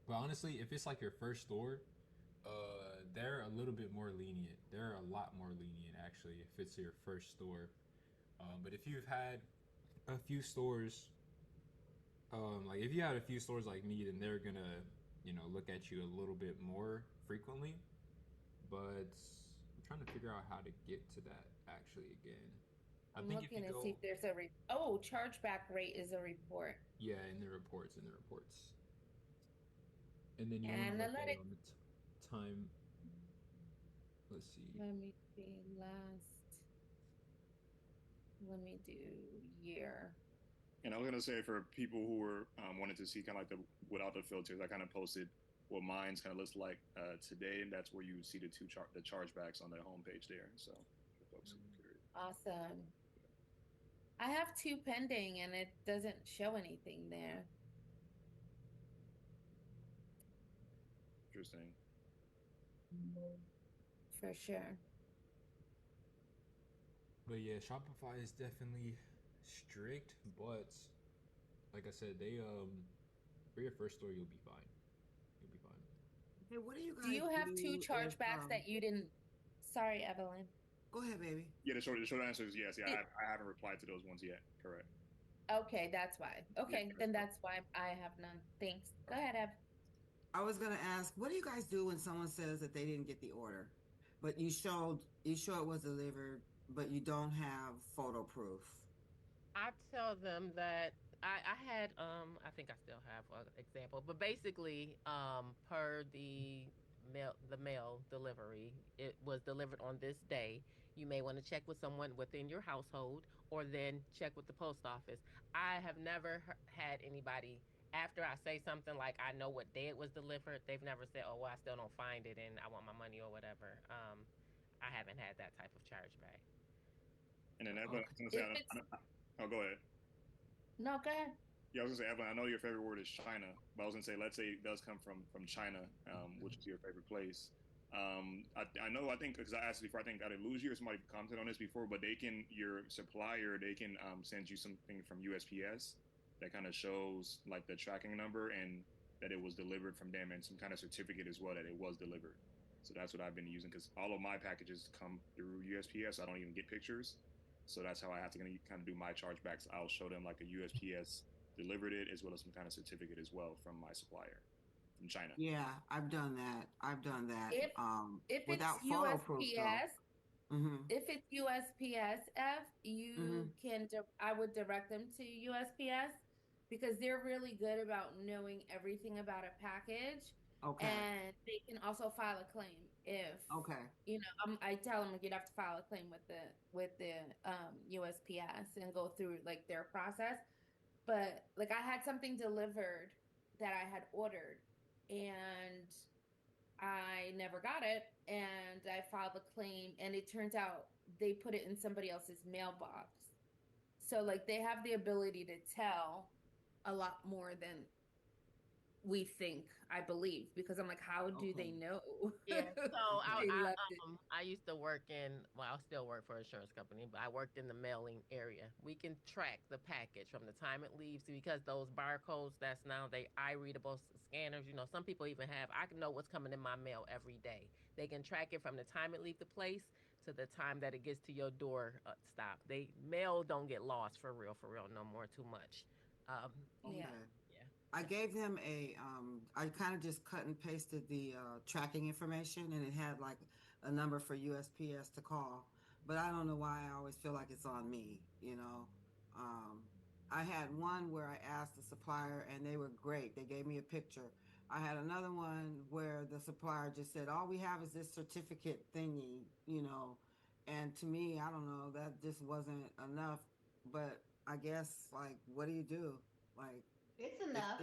But honestly, if it's like your first store, they're a little bit more lenient. They're a lot more lenient actually if it's your first store. But if you've had a few stores, like if you had a few stores like me, then they're gonna, look at you a little bit more frequently. But I'm trying to figure out how to get to that actually again. I'm looking to see if there's a chargeback rate is a report. Yeah, in the reports, and then you want to look at it on the time. Let's see. Let me see last. Let me do year. And I was gonna say for people who were wanted to see kind of like the without the filters, I kind of posted what mine's kind of looks like today, and that's where you would see the chargebacks on the homepage there. So for folks who are curious. Awesome. I have 2 pending, and it doesn't show anything there. Interesting. For sure. But yeah, Shopify is definitely strict, but like I said, they for your first store you'll be fine. You'll be fine. Hey, what do you guys do? You have 2 chargebacks that you didn't. Sorry, Evelyn. Go ahead, baby. Yeah, the short answer is yes. Yeah, I haven't replied to those ones yet. Correct. Okay, that's why. Okay, yeah, then that's why I have none. Thanks. Go ahead, Ev. I was gonna ask, what do you guys do when someone says that they didn't get the order, but you show it was delivered, but you don't have photo proof? I tell them that I had I think I still have an example, but basically per the mail delivery, it was delivered on this day. You may want to check with someone within your household, or then check with the post office. I have never had anybody, after I say something like I know what day it was delivered, they've never said, "Oh, well, I still don't find it and I want my money," or whatever. I haven't had that type of chargeback. And then Evelyn, oh, go ahead. No, go ahead. Yeah, I was gonna say, Evelyn, I know your favorite word is China, but I was gonna say, let's say it does come from China, which is your favorite place. I know, I think, because I asked before, I think I did lose you or somebody commented on this before, but your supplier, they can send you something from USPS that kind of shows like the tracking number and that it was delivered from them, and some kind of certificate as well that it was delivered. So that's what I've been using, because all of my packages come through USPS. I don't even get pictures. So that's how I have to kind of do my chargebacks. I'll show them like a USPS delivered it, as well as some kind of certificate as well from my supplier from China. Yeah, I've done that. If without it's photo proof, if it's USPS, you can. I would direct them to USPS because they're really good about knowing everything about a package. Okay. And they can also file a claim if I tell them you'd have to file a claim with the USPS and go through like their process. But like I had something delivered that I had ordered and I never got it, and I filed a claim, and it turns out they put it in somebody else's mailbox. So like they have the ability to tell a lot more than we think, I believe, because I'm like, how do they know? Yeah. So I used to work I still work for an insurance company, but I worked in the mailing area. We can track the package from the time it leaves, because those barcodes, that's now they eye-readable scanners. Some people even I can know what's coming in my mail every day. They can track it from the time it leaves the place to the time that it gets to your door stop. Mail don't get lost for real, no more too much. Yeah. I gave them I kind of just cut and pasted the tracking information, and it had like a number for USPS to call. But I don't know why I always feel like it's on me, I had one where I asked the supplier and they were great. They gave me a picture. I had another one where the supplier just said, all we have is this certificate thingy, you know. And to me, I don't know, that just wasn't enough. But I guess, like, what do you do? Like, It's enough.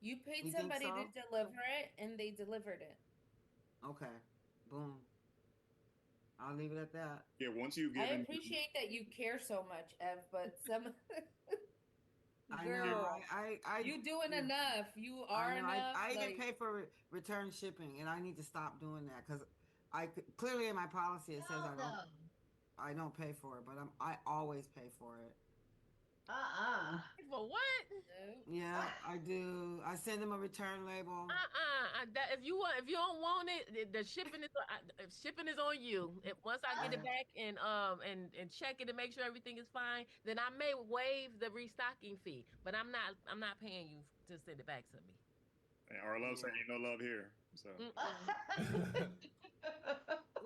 You paid You think somebody so? to deliver it, and they delivered it. Okay. Boom. I'll leave it at that. Yeah, once you've I given appreciate that you care so much, Ev, but some I girl, know. I you doing yeah. enough. You I are know. enough. I even Like, pay for return shipping, and I need to stop doing that because clearly in my policy it says I don't pay for it, but I always pay for it. For what? Yeah, I do. I send them a return label. If you don't want it, the shipping is shipping is on you. If once I get it back and check it and make sure everything is fine, then I may waive the restocking fee. But I'm not paying you to send it back to me. And our love saying ain't no love here. So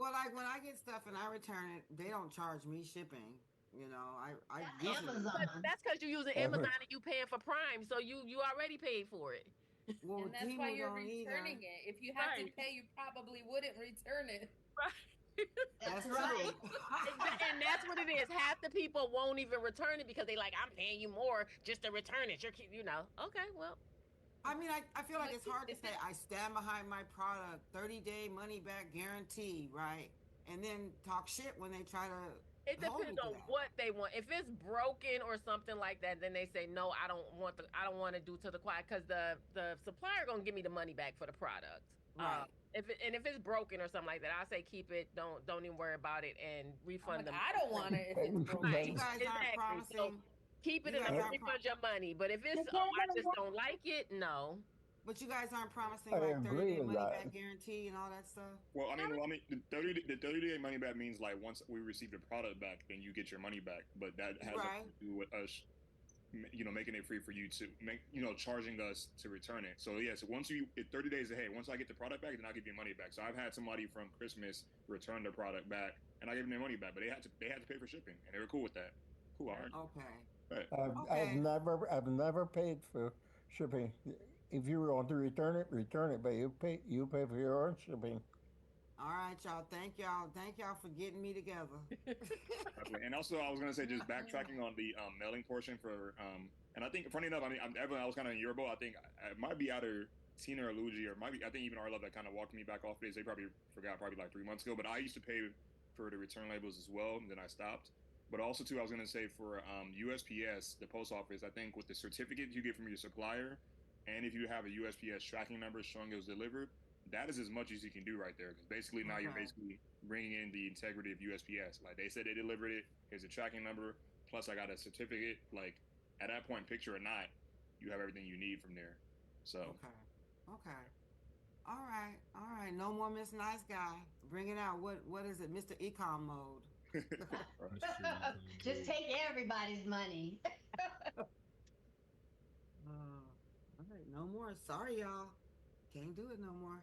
Well, like when I get stuff and I return it, they don't charge me shipping. You know, I That's because you're using Amazon and you paying for Prime, so you already paid for it. Well, and that's why Temu you're don't returning either. it. If you had to pay, you probably wouldn't return it. Right. That's right. And that's what it is. Half the people won't even return it because they like, I'm paying you more just to return it. Okay, well. I mean, I feel like it's hard to say I stand behind my product, 30-day money back guarantee, right? And then talk shit when they try to. It depends on what they want. If it's broken or something like that, then they say no. I don't want to do to the quiet because the supplier gonna give me the money back for the product. Right. If it's broken or something like that, I say keep it. Don't even worry about it and refund them. I don't want it if it's broken. Right. You guys aren't promising. So keep it and I'm gonna refund your money. But if it's I just don't like it, no. But you guys aren't promising like 30-day money back guarantee and all that stuff. Well, I mean, the 30-day money back means like once we receive the product back, then you get your money back. But that has nothing to do with us, making it free for you to charging us to return it. So yeah, so once 30 days ahead, once I get the product back, then I'll give you money back. So I've had somebody from Christmas return the product back, and I gave them their money back, but they had to pay for shipping, and they were cool with that. Cool, all right. Okay. Right. I've never paid for shipping. If you want to return it, but you pay for your own shipping. All right, y'all. Thank y'all for getting me together. And also, I was gonna say, just backtracking on the mailing portion for and I think funny enough, I mean, Evelyn, I was kind of in your boat. I think it might be either Tina or Luigi, or I think even our love that kind of walked me back off this. They probably forgot like 3 months ago, but I used to pay for the return labels as well, and then I stopped. But also too, I was gonna say for USPS, the post office, I think with the certificate you get from your supplier, and if you have a USPS tracking number showing it was delivered, that is as much as you can do right there. Because basically now you're basically bringing in the integrity of USPS. Like they said they delivered it. Here's a tracking number. Plus I got a certificate. Like at that point, picture or not, you have everything you need from there. So. Okay. All right. No more Miss Nice Guy. Bring it out. What is it, Mr. Ecom mode? Just take everybody's money. All right, no more. Sorry, y'all. Can't do it no more.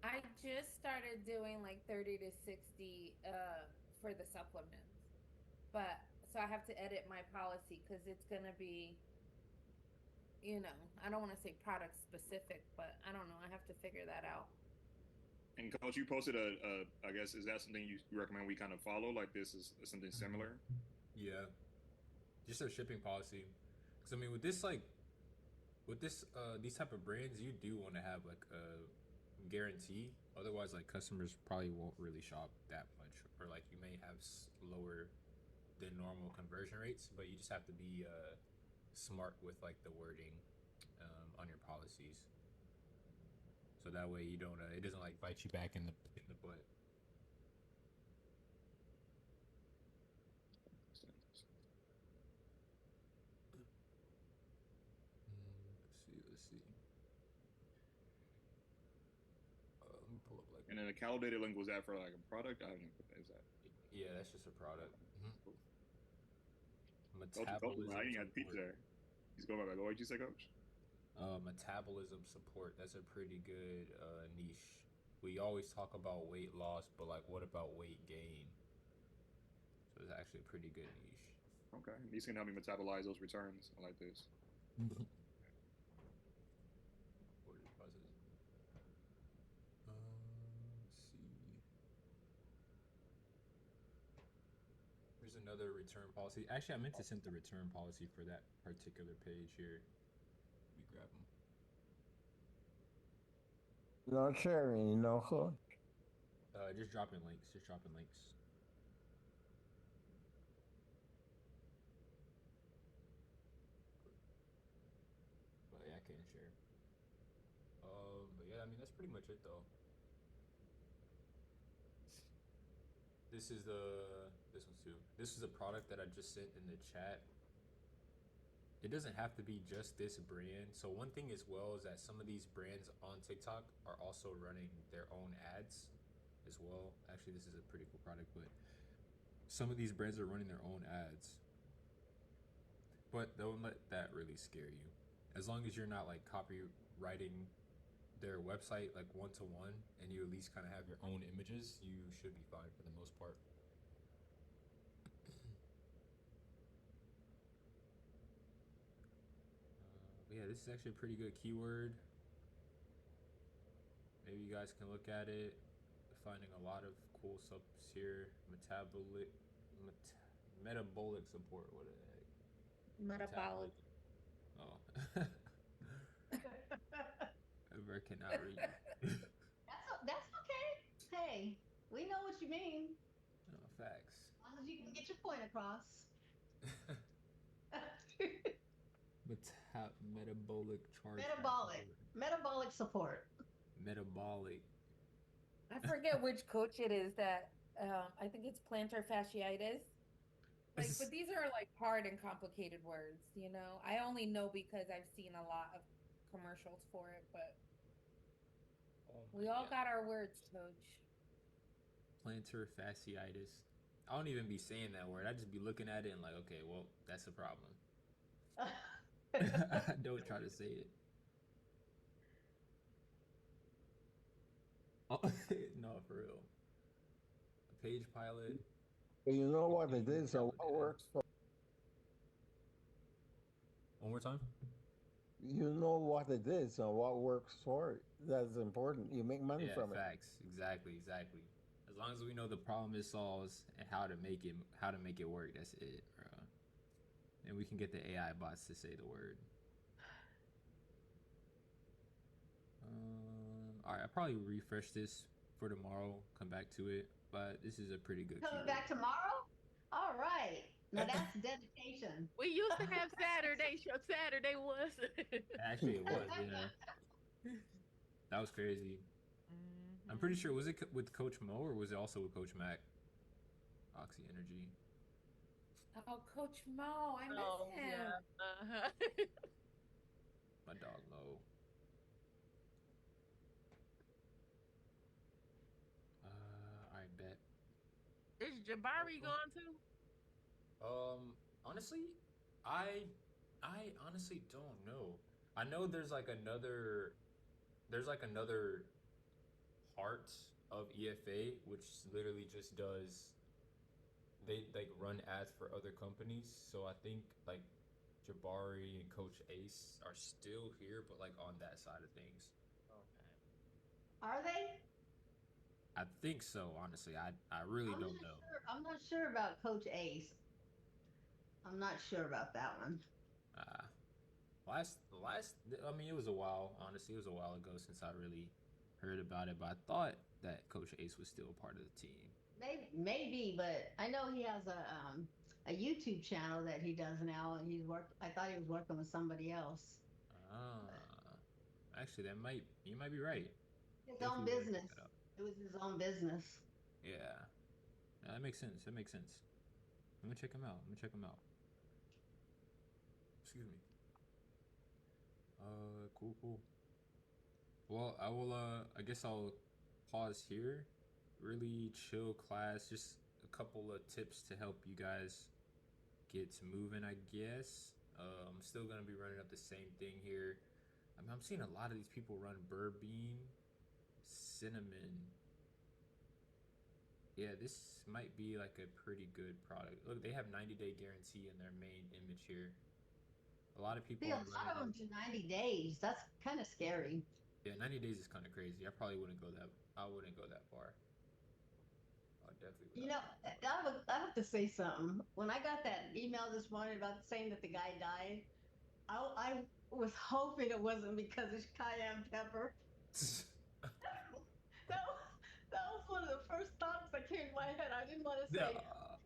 I just started doing like 30 to 60 for the supplements. But so I have to edit my policy because it's going to be, I don't want to say product specific, but I don't know. I have to figure that out. And Coach, you posted I guess, is that something you recommend we kind of follow? Like this is something similar? Yeah. Just a shipping policy. Because I mean, with this these type of brands, you do want to have like a guarantee. Otherwise, like customers probably won't really shop that much, or like you may have lower than normal conversion rates. But you just have to be smart with like the wording on your policies, so that way you don't it doesn't like bite you back in the butt. Let's see. Let me pull up like. And then the Kalodata link, was that for like a product? I don't know what that is. Yeah, that's just a product. Metabolism. I didn't have teach there. He's going back. What did you say, Coach? Metabolism support. That's a pretty good niche. We always talk about weight loss, but like, what about weight gain? So it's actually a pretty good niche. Okay. These can help me metabolize those returns. I like this. Order process. Let's see. There's another return policy. Actually, I meant to send the return policy for that particular page here. Let me grab them. Not sharing, no hook. Just dropping links. Just dropping links. But yeah, I can't share. But yeah, I mean that's pretty much it though. This is this one too. This is a product that I just sent in the chat. It doesn't have to be just this brand. So one thing as well is that some of these brands on TikTok are also running their own ads as well. Actually, this is a pretty cool product, but some of these brands are running their own ads. But don't let that really scare you. As long as you're not like copywriting their website like one-to-one and you at least kind of have your own images, you should be fine for the most part. Yeah, this is actually a pretty good keyword. Maybe you guys can look at it. Finding a lot of cool subs here. Metabolic support. What the heck? Metabolic. Oh. Ever cannot read. That's okay. Hey, we know what you mean. Oh, facts. As long as you can get your point across. Metabolic charge. Metabolic support. Metabolic. I forget which coach it is that I think it's plantar fasciitis. Like, but these are like hard and complicated words, you know. I only know because I've seen a lot of commercials for it, but we all got our words, coach. Plantar fasciitis. I don't even be saying that word. I just be looking at it and like, okay, well, that's a problem. Don't try to say it. Oh, no, for real. A page pilot. You know what it is and what works for. One more time. You know what it is and what works for it. That's important. You make money from Facts. Exactly. As long as we know the problem it solves and how to make it work, that's it, bro. And we can get the AI bots to say the word. All right, I'll probably refresh this for tomorrow. Come back to it, but this is a pretty good. Coming back tomorrow? All right. Now that's dedication. We used to have Saturday show. Saturday was. Actually, it was. Yeah. That was crazy. I'm pretty sure, was it with Coach Mo or was it also with Coach Mac? Oxy Energy. Oh, Coach Mo, I miss him. Yeah. My dog Mo. I bet. Is Jabari gone too? Honestly, I honestly don't know. I know there's like another part of EFA which literally just does, they like run ads for other companies. So I think like Jabari and Coach Ace are still here, but like on that side of things. Okay. Are they? I think so, honestly. I really don't know. I'm not sure about Coach Ace. I'm not sure about that one. I mean, it was a while, honestly. It was a while ago since I really heard about it, but I thought that Coach Ace was still a part of the team. Maybe, but I know he has a YouTube channel that he does now, and I thought he was working with somebody else. Actually, you might be right. His own business. It was his own business. Yeah. That makes sense. Let me check him out. Excuse me. Cool. Well, I guess I'll pause here. Really chill class. Just a couple of tips to help you guys get moving, I guess. I'm still gonna be running up the same thing here. I mean, I'm seeing a lot of these people run Burbean, cinnamon. Yeah, this might be like a pretty good product. Look, they have 90-day guarantee in their main image here. A lot of people See, a on lot of them Reddit. do 90 days. That's kind of scary. Yeah, 90 days is kind of crazy. I probably wouldn't go that. I wouldn't go that far. I definitely would You not know, go that far. I have to say something. When I got that email this morning about saying that the guy died, I was hoping it wasn't because of cayenne pepper. That was one of the first thoughts that came to my head. I didn't want to say,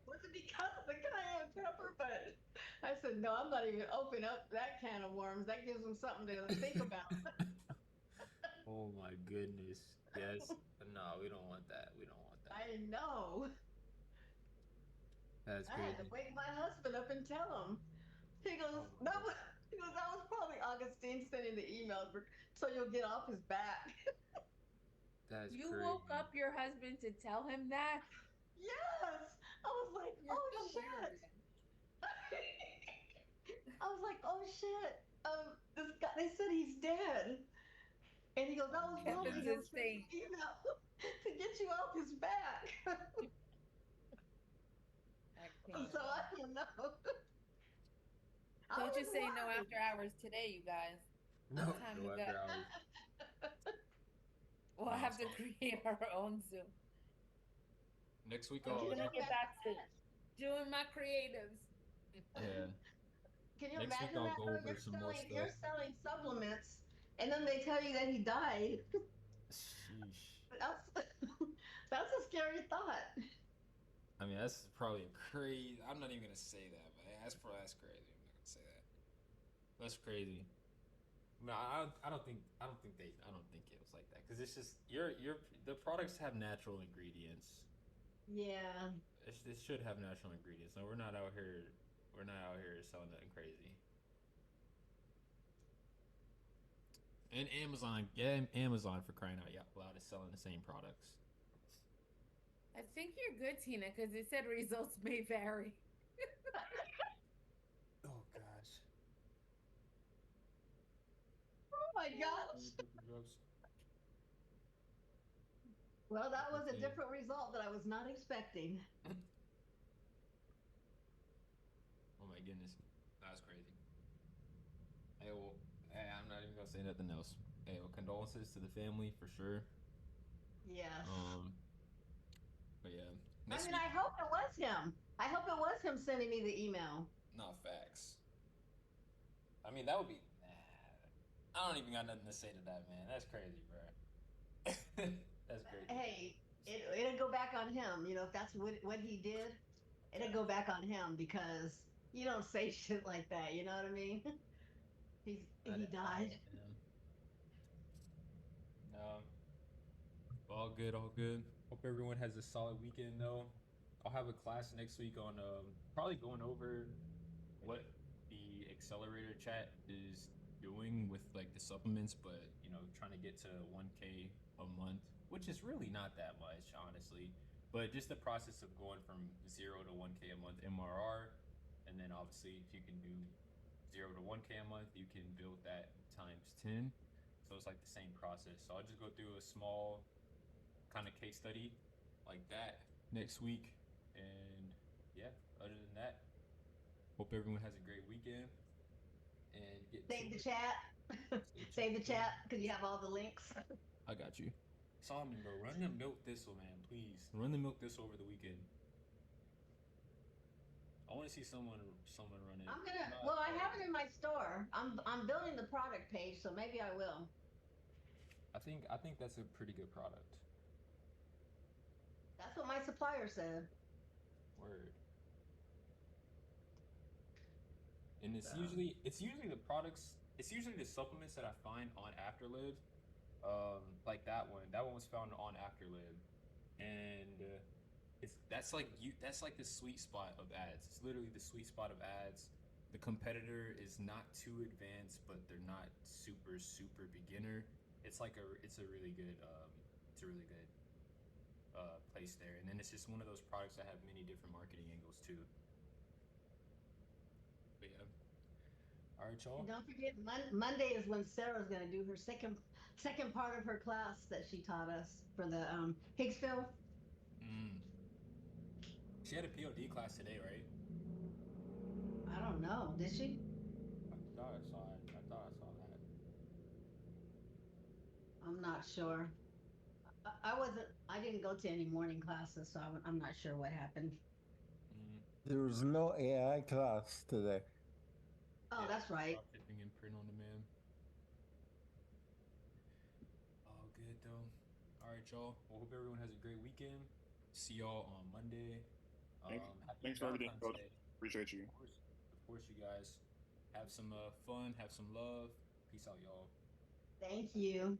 was it because of the cayenne pepper? But I said, no, I'm not even open up that can of worms. That gives them something to think about. Oh my goodness. Yes. No, we don't want that. We don't want that. I know. That's I had to crazy. wake my husband up and tell him. He goes, that was probably Augustine sending the email so you'll get off his back. That's You crazy. woke up your husband to tell him that? Yes. I was like, You're oh so shit. weird. I was like, oh shit. This guy, they said he's dead. And he goes, I was Kevin's building him a for the saint. email to get you off his back. I can't. So I don't know. Coach is saying no after hours today, you guys. No, It's time no to go. after hours. We'll have to create our own Zoom. Next week, I'm I'll gonna get back to doing my creatives. Yeah. Can you Next week imagine I'll that? go Though? over some more stuff. You're selling supplements, and then they tell you that he died. Sheesh. That's a scary thought. I mean, that's probably a crazy. I'm not even gonna say that, but that's crazy. I'm not gonna say that. That's crazy. No, I don't think it was like that because it's just the products have natural ingredients. Yeah. It should have natural ingredients. No, we're not out here selling nothing crazy. And Amazon for crying out loud is selling the same products. I think you're good, Tina, because it said results may vary. Oh gosh. Oh my gosh. Well, that was a different result that I was not expecting. Oh my goodness, that's crazy. Hey, well, I'm not even gonna say nothing else. Hey, well, condolences to the family for sure. Yes. But yeah. I hope it was him. I hope it was him sending me the email. Not facts. I mean, that would be. I don't even got nothing to say to that, man. That's crazy, bro. That's crazy. Hey, it'll go back on him. You know, if that's what he did, it'll go back on him because you don't say shit like that. You know what I mean? He died. All good, all good. Hope everyone has a solid weekend, though. I'll have a class next week on probably going over what the accelerator chat is doing with like the supplements, but trying to get to 1K a month, which is really not that much, honestly. But just the process of going from 0 to 1K a month MRR, and then obviously if you can do 0 to 1K a month, you can build that times 10. So it's like the same process. So I'll just go through a small kind of case study like that next week, and yeah, other than that, hope everyone has a great weekend and save the chat. Save the chat because you have all the links. I got you. Solomon, bro, run the milk thistle, man, please. Run the milk thistle over the weekend. I want to see someone run it. Well, I have it in my store. I'm building the product page, so maybe I will. I think that's a pretty good product. That's what my supplier said. Word. And it's usually the products. It's usually the supplements that I find on Afterlib. Like that one. That one was found on Afterlib, and that's like the sweet spot of ads. It's literally the sweet spot of ads. The competitor is not too advanced, but they're not super beginner. It's a really good place there, and then it's just one of those products that have many different marketing angles too. But yeah. All right, y'all. And don't forget, Monday is when Sarah's going to do her second part of her class that she taught us for the Higgsville. She had a POD class today, right? I don't know. Did she? I thought I saw it. I thought I saw that. I'm not sure. I wasn't. I didn't go to any morning classes, so I'm not sure what happened. There was no AI class today. Oh, that's right. Dropshipping and print on demand. All good though. All right, y'all. Well, hope everyone has a great weekend. See y'all on Monday. Thanks for everything, Coach. Appreciate you. Of course, you guys. Have some fun. Have some love. Peace out, y'all. Thank you.